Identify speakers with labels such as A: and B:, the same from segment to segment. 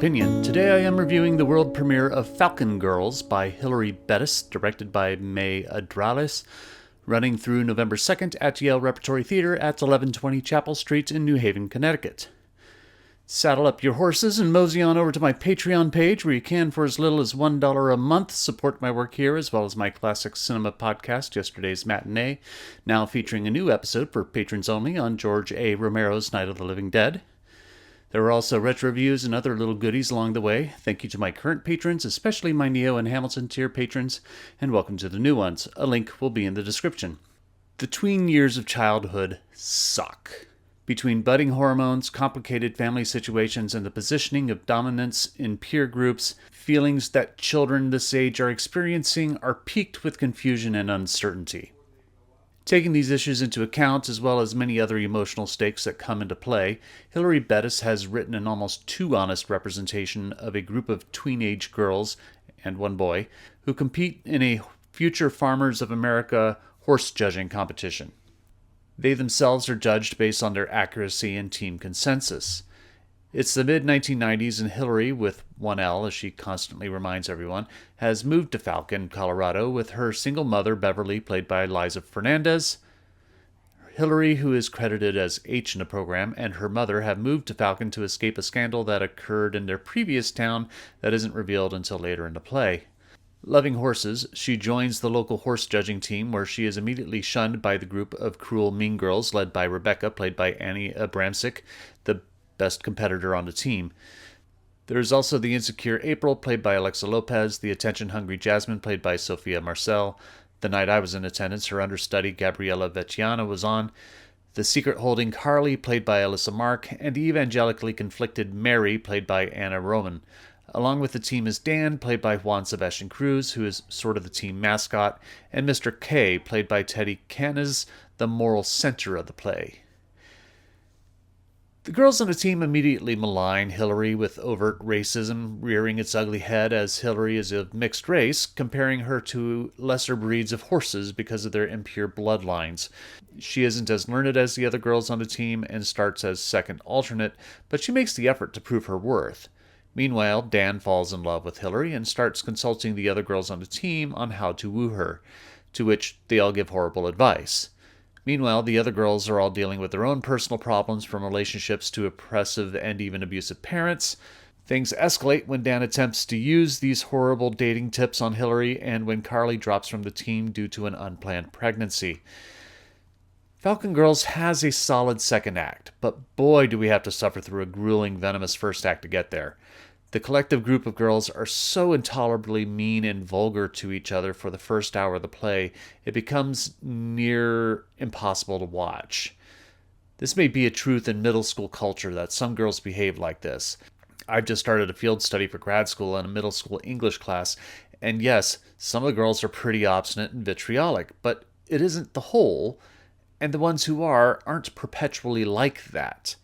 A: Opinion. Today I am reviewing the world premiere of FALCON Girls by Hilary Bettis, directed by May Adrales, running through November 2nd at Yale Repertory Theatre at 1120 Chapel Street in New Haven, Connecticut. Saddle up your horses and mosey on over to my Patreon page where you can, for as little as $1 a month, support my work here as well as my classic cinema podcast, Yesterday's Matinee, now featuring a new episode for patrons only on George A. Romero's Night of the Living Dead. There were also retro reviews and other little goodies along the way. Thank you to my current patrons, especially my Neo and Hamilton tier patrons, and welcome to the new ones. A link will be in the description. The tween years of childhood suck. Between budding hormones, complicated family situations, and the positioning of dominance in peer groups, feelings that children this age are experiencing are peaked with confusion and uncertainty. Taking these issues into account, as well as many other emotional stakes that come into play, Hilary Bettis has written an almost too honest representation of a group of tween-age girls, and one boy, who compete in a Future Farmers of America horse judging competition. They themselves are judged based on their accuracy and team consensus. It's the mid-1990s, and Hilary, with one L as she constantly reminds everyone, has moved to FALCON, Colorado, with her single mother, Beverly, played by Liza Fernandez. Hilary, who is credited as H in the program, and her mother have moved to FALCON to escape a scandal that occurred in their previous town that isn't revealed until later in the play. Loving horses, she joins the local horse judging team, where she is immediately shunned by the group of cruel mean girls led by Rebecca, played by Abramczyk, the best competitor on the team. There is also the insecure April, played by Alexa Lopez, the attention-hungry Jasmine, played by Sophia Marcel. The night I was in attendance, her understudy Gabrielle Policano was on. The secret-holding Carly, played by Alyssa Mark, and the evangelically conflicted Mary, played by Anna Roman. Along with the team is Dan, played by Juan Sebastian Cruz, who is sort of the team mascot, and Mr. K, played by Teddy Canas, the moral center of the play. The girls on the team immediately malign Hilary with overt racism rearing its ugly head, as Hilary is of mixed race, comparing her to lesser breeds of horses because of their impure bloodlines. She isn't as learned as the other girls on the team and starts as second alternate, but she makes the effort to prove her worth. Meanwhile, Dan falls in love with Hilary and starts consulting the other girls on the team on how to woo her, to which they all give horrible advice. Meanwhile, the other girls are all dealing with their own personal problems, from relationships to oppressive and even abusive parents. Things escalate when Dan attempts to use these horrible dating tips on Hilary, and when Carly drops from the team due to an unplanned pregnancy. FALCON Girls has a solid second act, but boy do we have to suffer through a grueling, venomous first act to get there. The collective group of girls are so intolerably mean and vulgar to each other for the first hour of the play, it becomes near impossible to watch. This may be a truth in middle school culture that some girls behave like this. I've just started a field study for grad school and a middle school English class, and yes, some of the girls are pretty obstinate and vitriolic, but it isn't the whole, and the ones who aren't perpetually like that.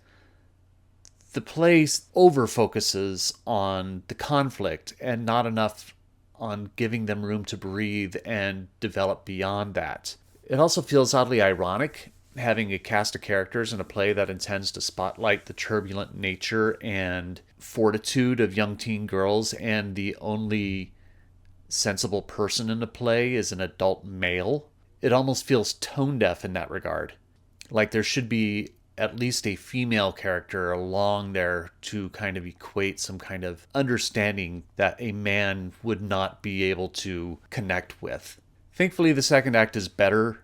A: The play over-focuses on the conflict and not enough on giving them room to breathe and develop beyond that. It also feels oddly ironic, having a cast of characters in a play that intends to spotlight the turbulent nature and fortitude of young teen girls, and the only sensible person in the play is an adult male. It almost feels tone-deaf in that regard. Like there should be at least a female character along there to kind of equate some kind of understanding that a man would not be able to connect with. Thankfully, the second act is better.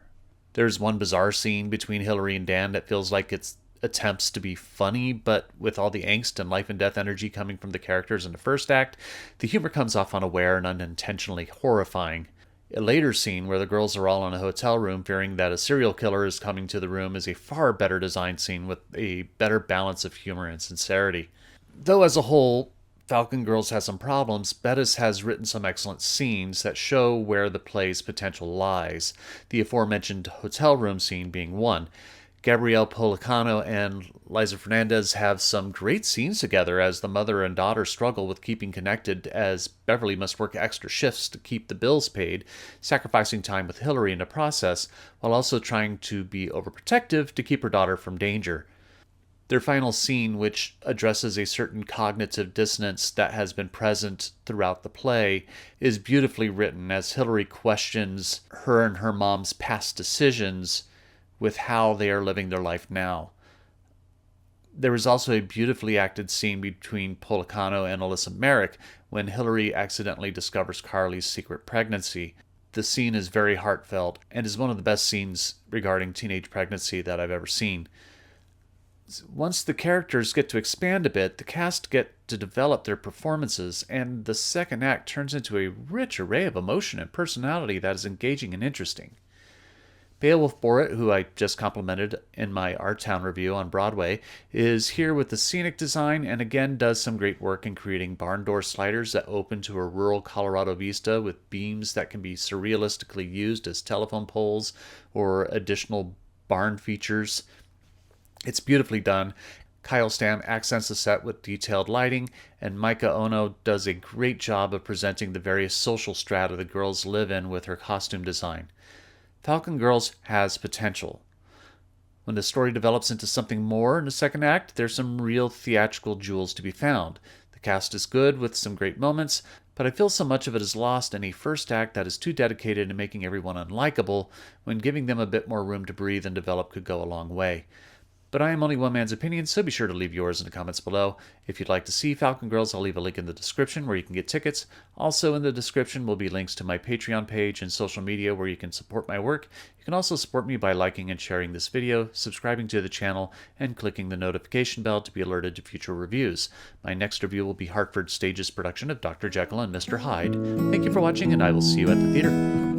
A: There's one bizarre scene between Hilary and Dan that feels like it's attempts to be funny, but with all the angst and life and death energy coming from the characters in the first act, the humor comes off unaware and unintentionally horrifying. A later scene where the girls are all in a hotel room fearing that a serial killer is coming to the room is a far better designed scene with a better balance of humor and sincerity. Though as a whole, FALCON Girls has some problems, Bettis has written some excellent scenes that show where the play's potential lies, the aforementioned hotel room scene being one. Gabrielle Policano and Liza Fernandez have some great scenes together as the mother and daughter struggle with keeping connected, as Beverly must work extra shifts to keep the bills paid, sacrificing time with Hilary in the process, while also trying to be overprotective to keep her daughter from danger. Their final scene, which addresses a certain cognitive dissonance that has been present throughout the play, is beautifully written as Hilary questions her and her mom's past decisions with how they are living their life now. There is also a beautifully acted scene between Policano and Alyssa Merrick when Hilary accidentally discovers Carly's secret pregnancy. The scene is very heartfelt and is one of the best scenes regarding teenage pregnancy that I've ever seen. Once the characters get to expand a bit, the cast get to develop their performances, and the second act turns into a rich array of emotion and personality that is engaging and interesting. Beowulf Boritt, who I just complimented in my Art Town review on Broadway, is here with the scenic design and again does some great work in creating barn door sliders that open to a rural Colorado vista with beams that can be surrealistically used as telephone poles or additional barn features. It's beautifully done. Kyle Stamm accents the set with detailed lighting, and Micah Ohno does a great job of presenting the various social strata the girls live in with her costume design. Falcon Girls has potential. When the story develops into something more in the second act, there's some real theatrical jewels to be found. The cast is good with some great moments, but I feel so much of it is lost in a first act that is too dedicated to making everyone unlikable, when giving them a bit more room to breathe and develop could go a long way. But I am only one man's opinion, so be sure to leave yours in the comments below. If you'd like to see Falcon Girls, I'll leave a link in the description where you can get tickets. Also in the description will be links to my Patreon page and social media where you can support my work. You can also support me by liking and sharing this video, subscribing to the channel, and clicking the notification bell to be alerted to future reviews. My next review will be Hartford Stage's production of Dr. Jekyll and Mr. Hyde. Thank you for watching, and I will see you at the theater.